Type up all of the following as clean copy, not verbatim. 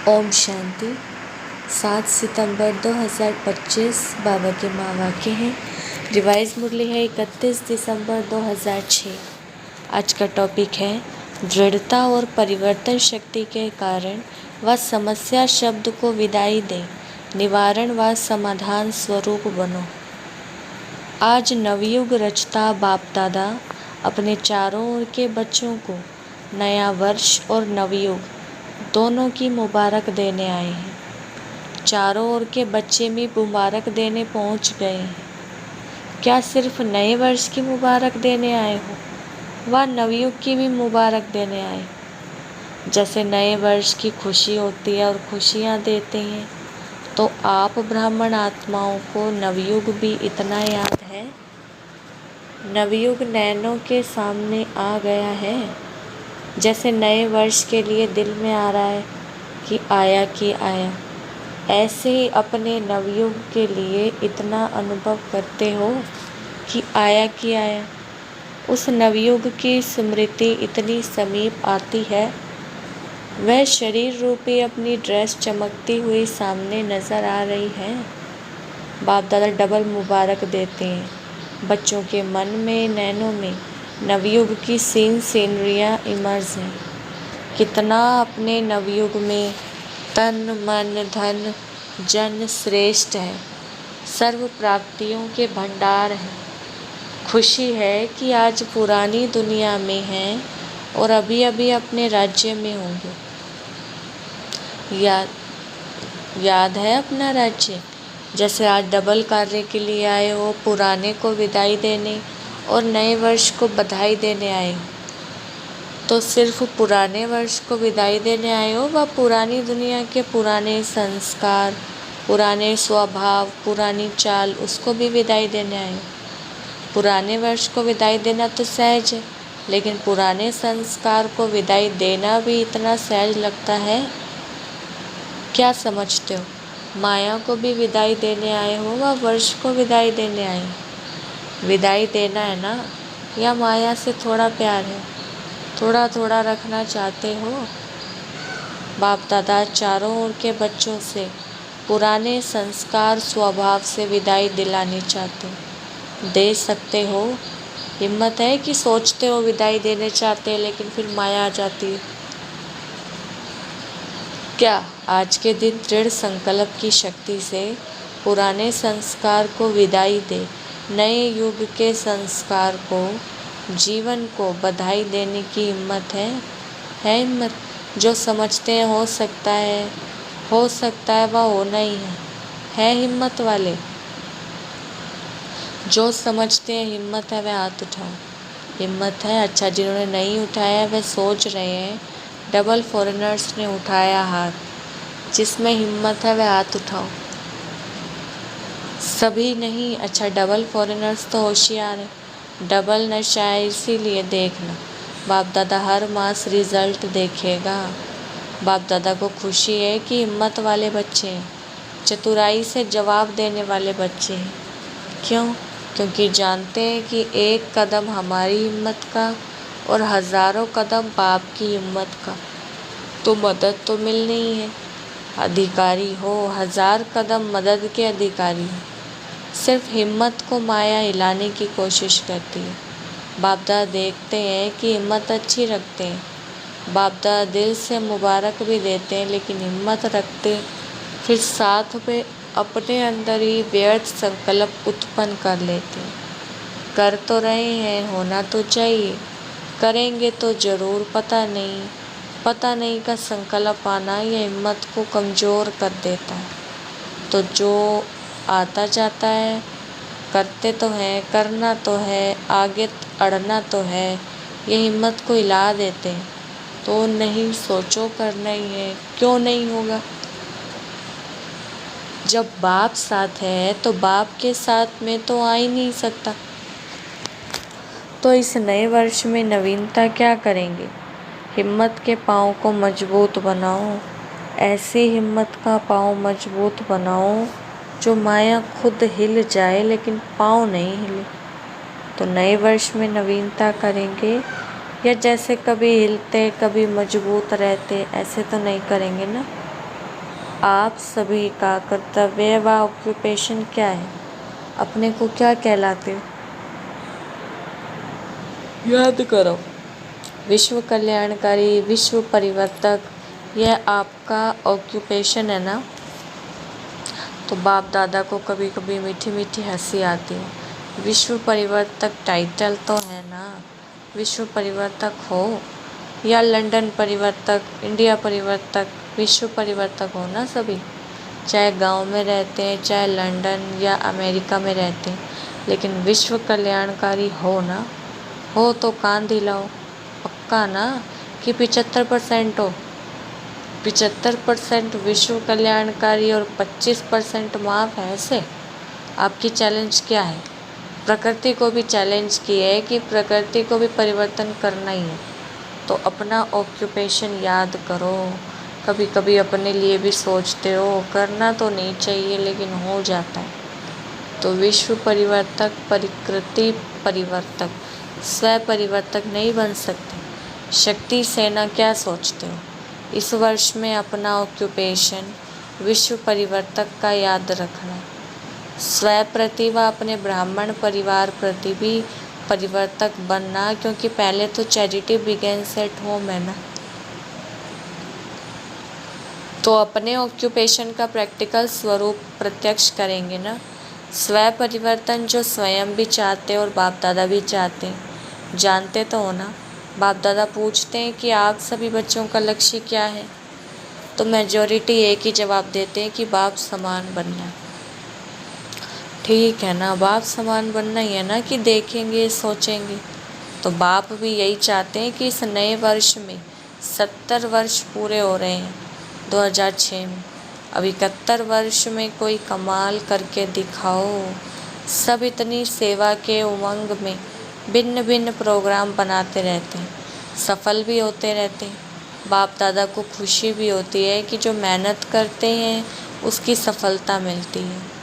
ओम शांति। 7 सितंबर 2025 बाबा के माँ वाक्य हैं। रिवाइज मुरली है 31 दिसंबर 2006। आज का टॉपिक है दृढ़ता और परिवर्तन शक्ति के कारण व समस्या शब्द को विदाई दे, निवारण व समाधान स्वरूप बनो। आज नवयुग रचता बाप दादा अपने चारों ओर के बच्चों को नया वर्ष और नवयुग दोनों की मुबारक देने आए हैं। चारों ओर के बच्चे भी मुबारक देने पहुंच गए हैं। क्या सिर्फ नए वर्ष की मुबारक देने आए हो व नवयुग की भी मुबारक देने आए? जैसे नए वर्ष की खुशी होती है और खुशियां देते हैं, तो आप ब्राह्मण आत्माओं को नवयुग भी इतना याद है? नवयुग नैनों के सामने आ गया है। जैसे नए वर्ष के लिए दिल में आ रहा है कि आया, ऐसे ही अपने नवयुग के लिए इतना अनुभव करते हो कि आया। उस नवयुग की स्मृति इतनी समीप आती है, वह शरीर रूपी अपनी ड्रेस चमकती हुई सामने नज़र आ रही है। बाप दादा डबल मुबारक देते हैं। बच्चों के मन में, नैनों में नवयुग की सीनरियाँ इमर्ज हैं। कितना अपने नवयुग में तन मन धन जन श्रेष्ठ है, सर्व प्राप्तियों के भंडार हैं। खुशी है कि आज पुरानी दुनिया में हैं और अभी अभी अपने राज्य में होंगे। याद है अपना राज्य? जैसे आज डबल कार्य के लिए आए हो, पुराने को विदाई देने और नए वर्ष को बधाई देने आए हो। तो सिर्फ पुराने वर्ष को विदाई देने आए हो व पुरानी दुनिया के पुराने संस्कार, पुराने स्वभाव, पुरानी चाल, उसको भी विदाई देने आए हो। पुराने वर्ष को विदाई देना तो सहज है, लेकिन पुराने संस्कार को विदाई देना भी इतना सहज लगता है? क्या समझते हो? माया को भी विदाई देने आए हो व वर्ष को विदाई देने आए हो? विदाई देना है ना, या माया से थोड़ा प्यार है, थोड़ा थोड़ा रखना चाहते हो? बाप दादा चारों ओर के बच्चों से पुराने संस्कार स्वभाव से विदाई दिलानी चाहते हो। दे सकते हो? हिम्मत है कि सोचते हो विदाई देने चाहते हैं, लेकिन फिर माया आ जाती है? क्या आज के दिन दृढ़ संकल्प की शक्ति से पुराने संस्कार को विदाई दे, नए युग के संस्कार को, जीवन को बधाई देने की हिम्मत है? हिम्मत? जो समझते हैं हो सकता है वह होना ही है हिम्मत वाले? जो समझते हैं हिम्मत है वह हाथ उठाओ। हिम्मत है? अच्छा, जिन्होंने नहीं उठाया वह सोच रहे हैं। डबल फॉरेनर्स ने उठाया हाथ। जिसमें हिम्मत है वह हाथ उठाओ। सभी नहीं? अच्छा, डबल फॉरेनर्स तो होशियार है। डबल नशा है, इसीलिए देखना बाप दादा हर मास रिजल्ट देखेगा। बाप दादा को खुशी है कि हिम्मत वाले बच्चे हैं, चतुराई से जवाब देने वाले बच्चे हैं। क्यों? क्योंकि जानते हैं कि एक कदम हमारी हिम्मत का और हज़ारों कदम बाप की हिम्मत का, तो मदद तो मिलनी ही है। अधिकारी हो, 1000 कदम मदद के अधिकारी हो। सिर्फ हिम्मत को माया हिलाने की कोशिश करती है। बाप दादा देखते हैं कि हिम्मत अच्छी रखते हैं। बाप दादा दिल से मुबारक भी देते हैं, लेकिन हिम्मत रखते फिर साथ में अपने अंदर ही व्यर्थ संकल्प उत्पन्न कर लेते हैं। कर तो रहे हैं, होना तो चाहिए, करेंगे तो ज़रूर, पता नहीं का संकल्प आना यह हिम्मत को कमज़ोर कर देता है। तो जो आता जाता है, करते तो हैं, करना तो है, आगे अड़ना तो है, ये हिम्मत को हिला देते हैं। तो नहीं, सोचो करना ही है, क्यों नहीं होगा? जब बाप साथ है तो बाप के साथ में तो आ ही नहीं सकता। तो इस नए वर्ष में नवीनता क्या करेंगे? हिम्मत के पाँव को मजबूत बनाओ। ऐसी हिम्मत का पाँव मजबूत बनाओ जो माया खुद हिल जाए, लेकिन पाँव नहीं हिले। तो नए वर्ष में नवीनता करेंगे, या जैसे कभी हिलते कभी मजबूत रहते, ऐसे तो नहीं करेंगे ना। आप सभी का कर्तव्य व ऑक्यूपेशन क्या है? अपने को क्या कहलाते हो? याद करो। विश्व कल्याणकारी, विश्व परिवर्तक, यह आपका ऑक्यूपेशन है ना। तो बाप दादा को कभी कभी मीठी मीठी हंसी आती है। विश्व परिवर्तक टाइटल तो है ना, विश्व परिवर्तक हो या लंदन परिवर्तक, इंडिया परिवर्तक, विश्व परिवर्तक हो ना सभी। चाहे गांव में रहते हैं, चाहे लंदन या अमेरिका में रहते हैं, लेकिन विश्व कल्याणकारी हो ना। हो तो कान दिलाओ, पक्का ना कि 75% हो। 75% विश्व कल्याणकारी और 25% माफ है। ऐसे आपकी चैलेंज क्या है? प्रकृति को भी चैलेंज की है कि प्रकृति को भी परिवर्तन करना ही है। तो अपना ऑक्यूपेशन याद करो। कभी कभी अपने लिए भी सोचते हो, करना तो नहीं चाहिए लेकिन हो जाता है। तो विश्व परिवर्तक, प्रकृति परिवर्तक, स्व परिवर्तक नहीं बन सकते। शक्ति सेना क्या सोचते हो? इस वर्ष में अपना ऑक्यूपेशन विश्व परिवर्तक का याद रखना। स्व प्रति व अपने ब्राह्मण परिवार प्रति भी परिवर्तक बनना, क्योंकि पहले तो चैरिटी बिगेन्स एट होम है ना। तो अपने ऑक्यूपेशन का प्रैक्टिकल स्वरूप प्रत्यक्ष करेंगे ना। स्व परिवर्तन जो स्वयं भी चाहते और बाप दादा भी चाहते हैं, जानते तो हो ना। बाप दादा पूछते हैं कि आप सभी बच्चों का लक्ष्य क्या है, तो मेजॉरिटी एक ही जवाब देते हैं कि बाप समान बनना। ठीक है ना, बाप समान बनना ही है ना कि देखेंगे सोचेंगे। तो बाप भी यही चाहते हैं कि इस नए वर्ष में 70 वर्ष पूरे हो रहे हैं 2006 में। अब 71 वर्ष में कोई कमाल करके दिखाओ। सब इतनी सेवा के उमंग में भिन्न भिन्न प्रोग्राम बनाते रहते हैं, सफल भी होते रहते हैं। बाप दादा को खुशी भी होती है कि जो मेहनत करते हैं उसकी सफलता मिलती है।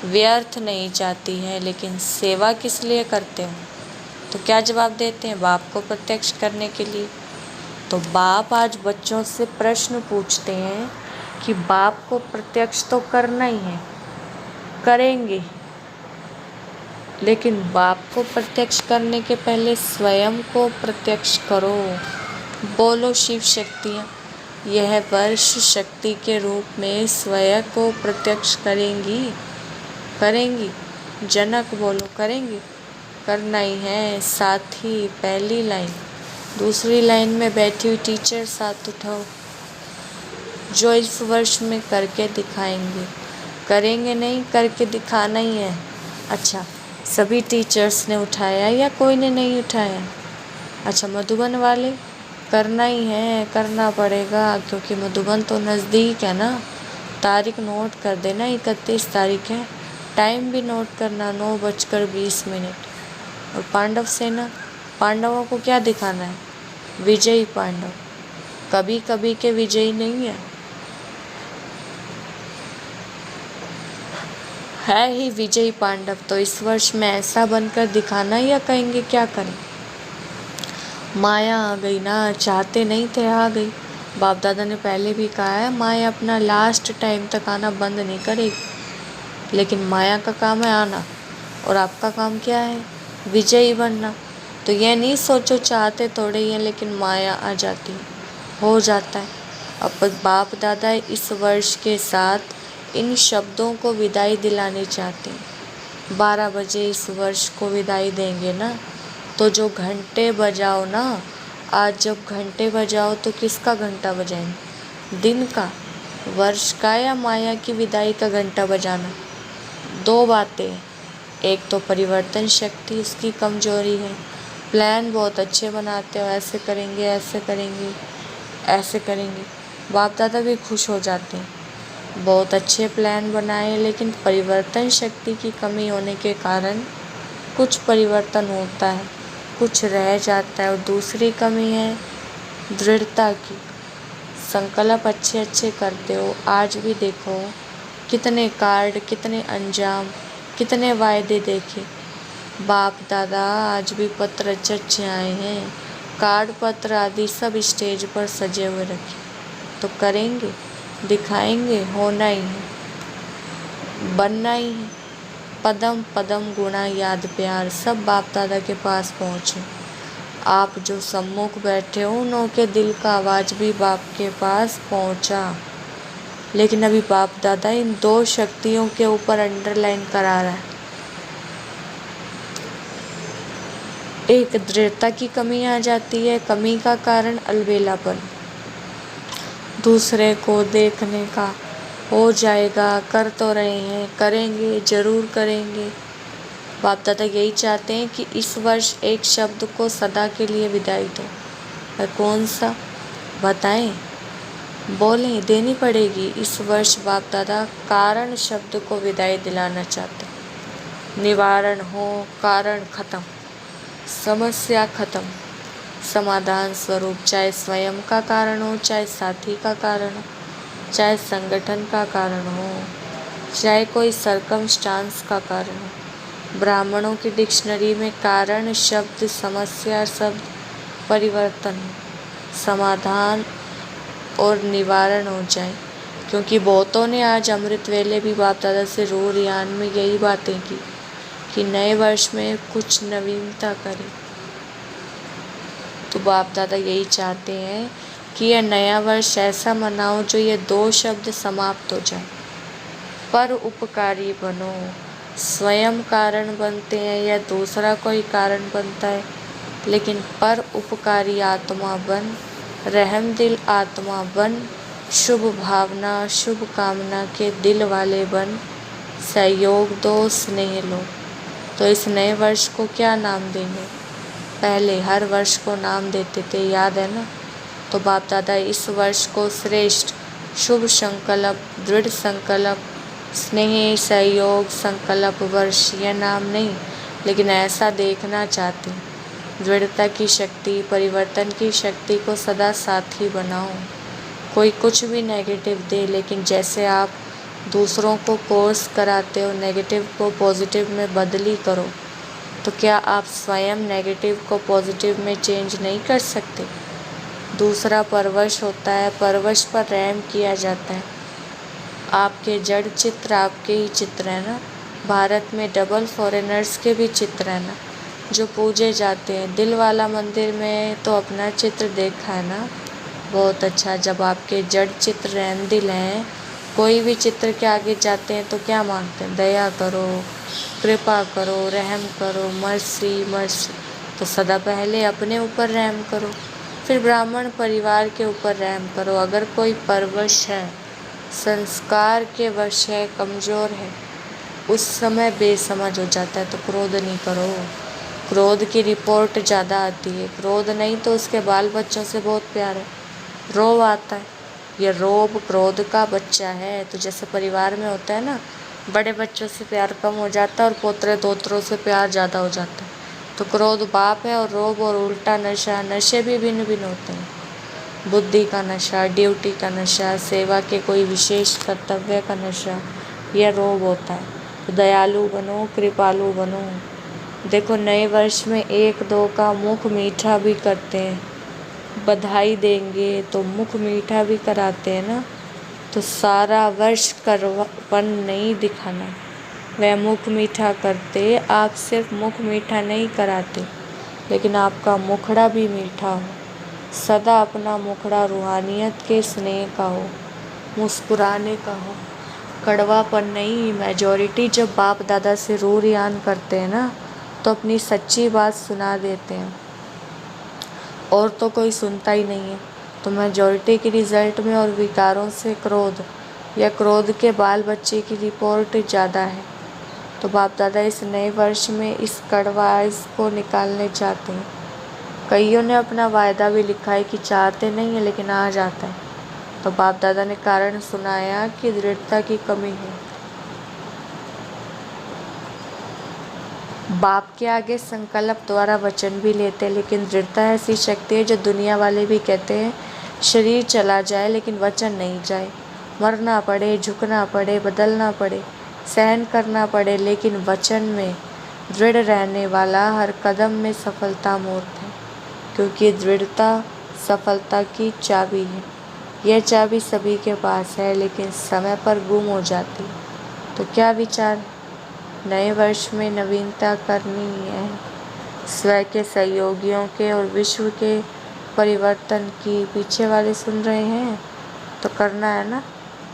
व्यर्थ नहीं चाहती है, लेकिन सेवा किस लिए करते हो? तो क्या जवाब देते हैं? बाप को प्रत्यक्ष करने के लिए। तो बाप आज बच्चों से प्रश्न पूछते हैं कि बाप को प्रत्यक्ष तो करना ही है, करेंगे, लेकिन बाप को प्रत्यक्ष करने के पहले स्वयं को प्रत्यक्ष करो। बोलो शिव शक्तियाँ, यह वर्ष शक्ति के रूप में स्वयं को प्रत्यक्ष करेंगी। करेंगी? जनक बोलो, करेंगी? करना ही है। साथी पहली लाइन, दूसरी लाइन में बैठी हुई टीचर साथ उठाओ, जो इस वर्ष में करके दिखाएंगे। करेंगे नहीं, करके दिखाना ही है। अच्छा, सभी टीचर्स ने उठाया या कोई ने नहीं उठाया? अच्छा, मधुबन वाले, करना ही है, करना पड़ेगा, क्योंकि मधुबन तो नज़दीक है ना। तारीख नोट कर देना, 31 तारीख है। टाइम भी नोट करना, 9:20। और पांडव सेना, पांडवों को क्या दिखाना है? विजयी पांडव, कभी कभी के विजयी नहीं है ही विजयी पांडव। तो इस वर्ष में ऐसा बनकर दिखाना, या कहेंगे क्या करें? माया आ गई ना, चाहते नहीं थे, आ गई। बाप दादा ने पहले भी कहा है, माया अपना लास्ट टाइम तक आना बंद नहीं करेगी, लेकिन माया का काम है आना, और आपका काम क्या है? विजयी बनना। तो यह नहीं सोचो चाहते थोड़े ही हैं, लेकिन माया आ जाती है, हो जाता है। अब बाप दादा इस वर्ष के साथ इन शब्दों को विदाई दिलानी चाहते हैं। 12 बजे इस वर्ष को विदाई देंगे ना। तो जो घंटे बजाओ ना, आज जब घंटे बजाओ तो किसका घंटा बजाएंगे? दिन का, वर्ष का, या माया की विदाई का घंटा बजाना? दो बातें, एक तो परिवर्तन शक्ति उसकी कमजोरी है। प्लान बहुत अच्छे बनाते हो, ऐसे करेंगे, ऐसे करेंगे, ऐसे करेंगे, बाप दादा भी खुश हो जाते हैं। बहुत अच्छे प्लान बनाए, लेकिन परिवर्तन शक्ति की कमी होने के कारण कुछ परिवर्तन होता है, कुछ रह जाता है। और दूसरी कमी है दृढ़ता की। संकल्प अच्छे अच्छे करते हो, आज भी देखो कितने कार्ड, कितने अंजाम, कितने वायदे देखे। बाप दादा आज भी पत्र अच्छे आए हैं, कार्ड पत्र आदि सब स्टेज पर सजे हुए रखे। तो करेंगे, दिखाएंगे, होना ही है, बनना ही है। पदम पदम गुणा याद प्यार, सब बाप दादा के पास पहुँचे। आप जो सम्मुख बैठे हो उन्हों के दिल का आवाज़ भी बाप के पास पहुँचा। लेकिन अभी बाप दादा इन दो शक्तियों के ऊपर अंडरलाइन करा रहा है। एक दृढ़ता की कमी आ जाती है, कमी का कारण अलबेलापन। दूसरे को देखने का हो जाएगा, कर तो रहे हैं, करेंगे, ज़रूर करेंगे। बाप दादा यही चाहते हैं कि इस वर्ष एक शब्द को सदा के लिए विदाई दो। और कौन सा बताएं? बोलें, देनी पड़ेगी। इस वर्ष बाप दादा कारण शब्द को विदाई दिलाना चाहते हैं। निवारण हो, कारण खत्म, समस्या खत्म, समाधान स्वरूप, चाहे स्वयं का कारण हो, चाहे साथी का कारण हो, चाहे संगठन का कारण हो, चाहे कोई सर्कमस्टांस का कारण हो। ब्राह्मणों की डिक्शनरी में कारण शब्द समस्या शब्द परिवर्तन, समाधान और निवारण हो जाए। क्योंकि बहुतों ने आज अमृत वेले भी बाप दादा से रो रियान में यही बातें की कि नए वर्ष में कुछ नवीनता करें। तो बाप दादा यही चाहते हैं कि यह नया वर्ष ऐसा मनाओ जो ये दो शब्द समाप्त हो जाए। पर उपकारी बनो। स्वयं कारण बनते हैं या दूसरा कोई कारण बनता है, लेकिन पर उपकारी आत्मा बन, रहम दिल आत्मा बन, शुभ भावना शुभ कामना के दिल वाले बन, सहयोग दो, स्नेह लो। तो इस नए वर्ष को क्या नाम देंगे? पहले हर वर्ष को नाम देते थे, याद है ना? तो बाप दादा इस वर्ष को श्रेष्ठ, शुभ संकल्प, दृढ़ संकल्प, स्नेह, सहयोग, संकल्प वर्ष, यह नाम नहीं, लेकिन ऐसा देखना चाहते हैं। दृढ़ता की शक्ति, परिवर्तन की शक्ति को सदा साथी बनाओ। कोई कुछ भी नेगेटिव दे, लेकिन जैसे आप दूसरों को कोर्स कराते हो नेगेटिव को पॉजिटिव में बदली करो, तो क्या आप स्वयं नेगेटिव को पॉजिटिव में चेंज नहीं कर सकते? दूसरा परवश होता है, परवश पर रहम किया जाता है। आपके जड़ चित्र आपके ही चित्र है ना। भारत में डबल फॉरेनर्स के भी चित्र है ना, जो पूजे जाते हैं। दिल वाला मंदिर में तो अपना चित्र देखा है ना, बहुत अच्छा। जब आपके जड़ चित्र रहम दिल हैं, कोई भी चित्र के आगे जाते हैं तो क्या मांगते हैं? दया करो, कृपा करो, रहम करो, मर्सी मर्सी। तो सदा पहले अपने ऊपर रहम करो, फिर ब्राह्मण परिवार के ऊपर रहम करो। अगर कोई परवश है, संस्कार के वश है, कमज़ोर है, उस समय बेसमझ हो जाता है, तो क्रोध नहीं करो। क्रोध की रिपोर्ट ज़्यादा आती है, क्रोध नहीं तो उसके बाल बच्चों से बहुत प्यार है। रोब आता है, ये रोब क्रोध का बच्चा है। तो जैसे परिवार में होता है ना, बड़े बच्चों से प्यार कम हो जाता है और पोतरे दोतरों से प्यार ज़्यादा हो जाता है। तो क्रोध बाप है और रोब और उल्टा नशा। नशे भी भिन्न भिन्न होते हैं। बुद्धि का नशा, ड्यूटी का नशा, सेवा के कोई विशेष कर्तव्य का नशा, यह रोब होता है। तो दयालु बनो, कृपालु बनो। देखो नए वर्ष में एक दो का मुख मीठा भी करते हैं, बधाई देंगे तो मुख मीठा भी कराते हैं ना। तो सारा वर्ष करवापन नहीं दिखाना, वह मुख मीठा करते। आप सिर्फ मुख मीठा नहीं कराते, लेकिन आपका मुखड़ा भी मीठा हो। सदा अपना मुखड़ा रूहानियत के स्नेह का हो, मुस्कुराने का हो, कड़वापन नहीं। मेजॉरिटी जब बाप दादा से रो रियान करते हैं ना, तो अपनी सच्ची बात सुना देते हैं, और तो कोई सुनता ही नहीं है। तो मेजॉरिटी के रिज़ल्ट में और विकारों से क्रोध या क्रोध के बाल बच्चे की रिपोर्ट ज़्यादा है। तो बाप दादा इस नए वर्ष में इस कड़वाइश को निकालने चाहते हैं। कईयों ने अपना वायदा भी लिखा है कि चाहते नहीं है, लेकिन आ जाता है। तो बाप दादा ने कारण सुनाया कि दृढ़ता की कमी है। बाप के आगे संकल्प द्वारा वचन भी लेते, लेकिन दृढ़ता ऐसी शक्ति है जो दुनिया वाले भी कहते हैं शरीर चला जाए लेकिन वचन नहीं जाए। मरना पड़े, झुकना पड़े, बदलना पड़े, सहन करना पड़े, लेकिन वचन में दृढ़ रहने वाला हर कदम में सफलता मूर्त है। क्योंकि दृढ़ता सफलता की चाबी है। यह चाबी सभी के पास है, लेकिन समय पर गुम हो जाती। तो क्या विचार? नए वर्ष में नवीनता करनी है, स्वयं के सहयोगियों के और विश्व के परिवर्तन की। पीछे वाले सुन रहे हैं तो करना है ना।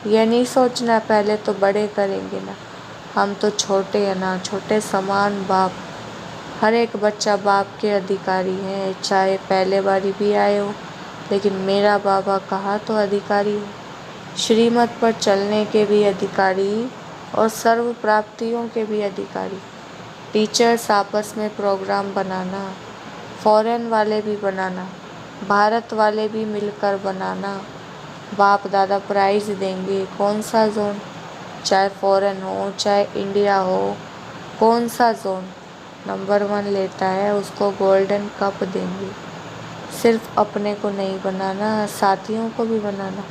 यह नहीं सोचना पहले तो बड़े करेंगे ना, हम तो छोटे हैं ना, छोटे समान बाप। हर एक बच्चा बाप के अधिकारी है, चाहे पहले बारी भी आए हो, लेकिन मेरा बाबा कहा तो अधिकारी हो। श्रीमत पर चलने के भी अधिकारी और सर्व प्राप्तियों के भी अधिकारी। टीचर्स आपस में प्रोग्राम बनाना, फॉरेन वाले भी बनाना, भारत वाले भी मिलकर बनाना। बाप दादा प्राइज देंगे, कौन सा जोन, चाहे फॉरेन हो चाहे इंडिया हो, कौन सा जोन नंबर 1 लेता है उसको गोल्डन कप देंगे। सिर्फ अपने को नहीं बनाना, साथियों को भी बनाना,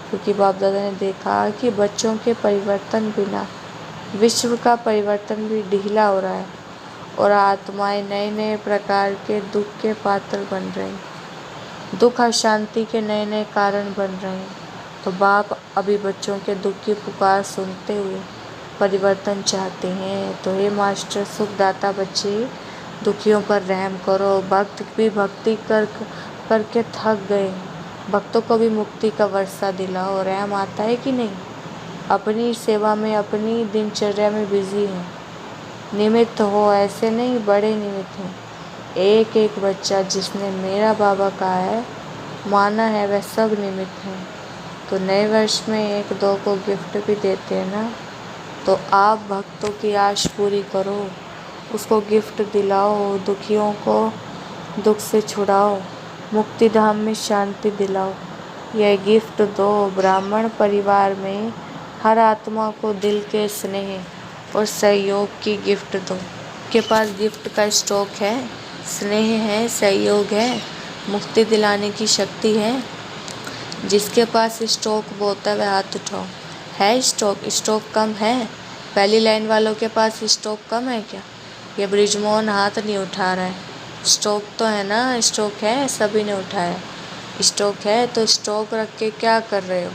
क्योंकि बाप दादा ने देखा कि बच्चों के परिवर्तन बिना विश्व का परिवर्तन भी ढीला हो रहा है और आत्माएं नए नए प्रकार के दुख के पात्र बन रही हैं, दुख अशांति के नए नए कारण बन रहे हैं। तो बाप अभी बच्चों के दुख की पुकार सुनते हुए परिवर्तन चाहते हैं। तो हे मास्टर सुखदाता बच्चे, दुखियों पर रहम करो। भक्त भी भक्ति करके थक गए, भक्तों को भी मुक्ति का वर्षा दिलाओ। रहम आता है कि नहीं? अपनी सेवा में, अपनी दिनचर्या में बिजी हैं, निमित्त हो, ऐसे नहीं बड़े निमित्त हैं। एक एक बच्चा जिसने मेरा बाबा कहा है, माना है, वह सब निमित्त हैं। तो नए वर्ष में 1-2 को गिफ्ट भी देते हैं ना, तो आप भक्तों की आश पूरी करो, उसको गिफ्ट दिलाओ, दुखियों को दुख से छुड़ाओ, मुक्ति धाम में शांति दिलाओ। यह गिफ्ट दो। ब्राह्मण परिवार में हर आत्मा को दिल के स्नेह और सहयोग की गिफ्ट दो। के पास गिफ्ट का स्टॉक है, स्नेह है, सहयोग है, मुक्ति दिलाने की शक्ति है। जिसके पास स्टॉक बहुत है वह हाथ उठाओ। है स्टॉक कम है? पहली लाइन वालों के पास स्टॉक कम है क्या? ये ब्रिजमोहन हाथ नहीं उठा रहा है। स्टॉक तो है ना, स्टॉक है, सभी ने उठाया। स्टॉक है तो स्टॉक रख के क्या कर रहे हो?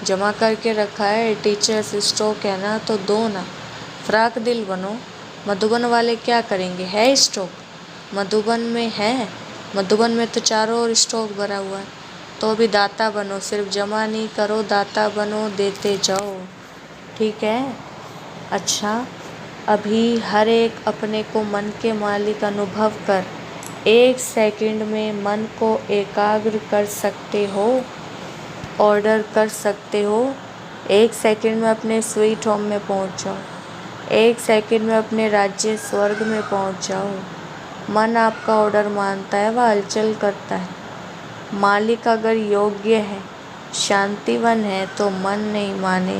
जमा करके रखा है। टीचर्स स्टॉक है ना तो दो ना, फ्राक दिल बनो। मधुबन वाले क्या करेंगे? है स्टॉक मधुबन में है, मधुबन में तो चारों ओर स्टॉक भरा हुआ है। तो अभी दाता बनो, सिर्फ जमा नहीं करो, दाता बनो, देते जाओ। ठीक है? अच्छा, अभी हर एक अपने को मन के मालिक अनुभव कर 1 सेकंड में मन को एकाग्र कर सकते हो, ऑर्डर कर सकते हो। 1 सेकंड में अपने स्वीट होम में पहुंच जाओ, 1 सेकंड में अपने राज्य स्वर्ग में पहुंच जाओ। मन आपका ऑर्डर मानता है, वह हलचल करता है। मालिक अगर योग्य है, शांतिवन है, तो मन नहीं माने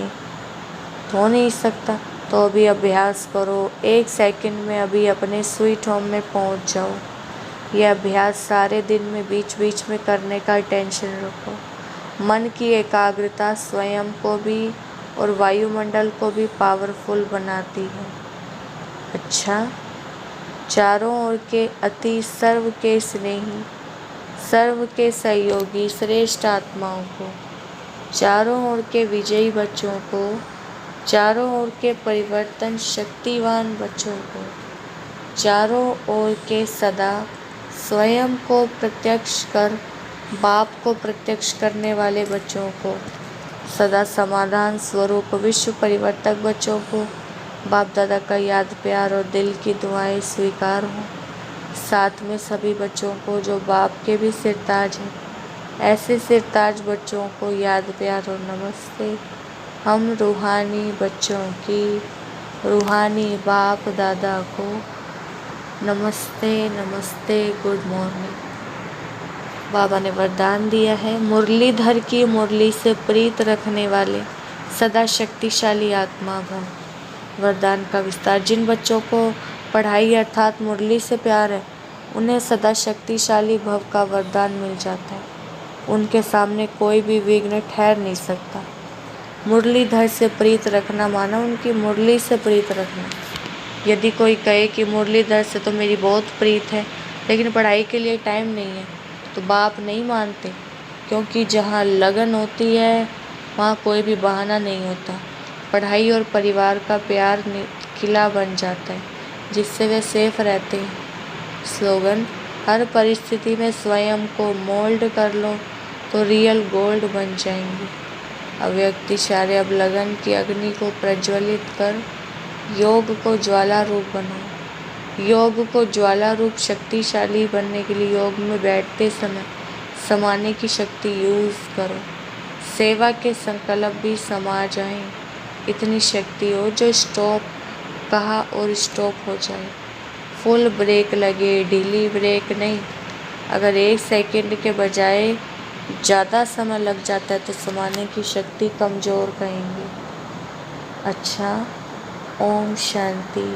हो नहीं सकता। तो अभी अभ्यास करो, 1 सेकंड में अभी अपने स्वीट होम में पहुंच जाओ। यह अभ्यास सारे दिन में बीच बीच में करने का टेंशन रखो। मन की एकाग्रता स्वयं को भी और वायुमंडल को भी पावरफुल बनाती है। अच्छा, चारों ओर के अति, सर्व के स्नेही, सर्व के सहयोगी श्रेष्ठ आत्माओं को, चारों ओर के विजयी बच्चों को, चारों ओर के परिवर्तन शक्तिवान बच्चों को, चारों ओर के सदा स्वयं को प्रत्यक्ष कर बाप को प्रत्यक्ष करने वाले बच्चों को, सदा समाधान स्वरूप विश्व परिवर्तक बच्चों को बाप दादा का याद प्यार और दिल की दुआएं स्वीकार हों। साथ में सभी बच्चों को जो बाप के भी सिरताज हैं, ऐसे सिरताज बच्चों को याद प्यार और नमस्ते। हम रूहानी बच्चों की, रूहानी बाप दादा को नमस्ते नमस्ते, गुड मॉर्निंग। बाबा ने वरदान दिया है, मुरलीधर की मुरली से प्रीत रखने वाले सदा शक्तिशाली आत्मा भव। वरदान का विस्तार, जिन बच्चों को पढ़ाई अर्थात मुरली से प्यार है, उन्हें सदा शक्तिशाली भव का वरदान मिल जाता है। उनके सामने कोई भी विघ्न ठहर नहीं सकता। मुरलीधर से प्रीत रखना माना उनकी मुरली से प्रीत रखना। यदि कोई कहे कि मुरलीधर से तो मेरी बहुत प्रीत है, लेकिन पढ़ाई के लिए टाइम नहीं है, तो बाप नहीं मानते, क्योंकि जहाँ लगन होती है वहाँ कोई भी बहाना नहीं होता। पढ़ाई और परिवार का प्यार किला बन जाता है जिससे वे सेफ रहते हैं। स्लोगन, हर परिस्थिति में स्वयं को मोल्ड कर लो तो रियल गोल्ड बन जाएंगे। अव्यक्त इशारे, अब लगन की अग्नि को प्रज्वलित कर योग को ज्वाला रूप बनाओ। योग को ज्वाला रूप शक्तिशाली बनने के लिए योग में बैठते समय समाने की शक्ति यूज़ करो। सेवा के संकल्प भी समा जाएं। इतनी शक्ति हो जो स्टॉप कहा और स्टॉप हो जाए। फुल ब्रेक लगे, ढीली ब्रेक नहीं। अगर 1 सेकंड के बजाय ज़्यादा समय लग जाता है तो समाने की शक्ति कमज़ोर कहेंगे। अच्छा, ओम शांति।